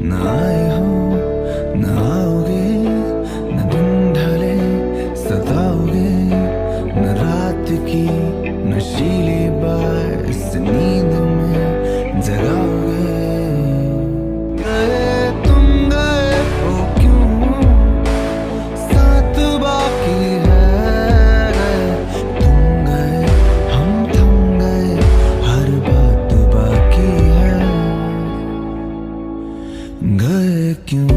न आए हो न आओगे, न दिन ढले सताओगे, न रात की नशीली बात इस नींद में जगाओगे। गए तुम गए हो क्यों, साथ बाकी है। तुम गए हम थम गए, हर बात बाकी है। गए क्यों।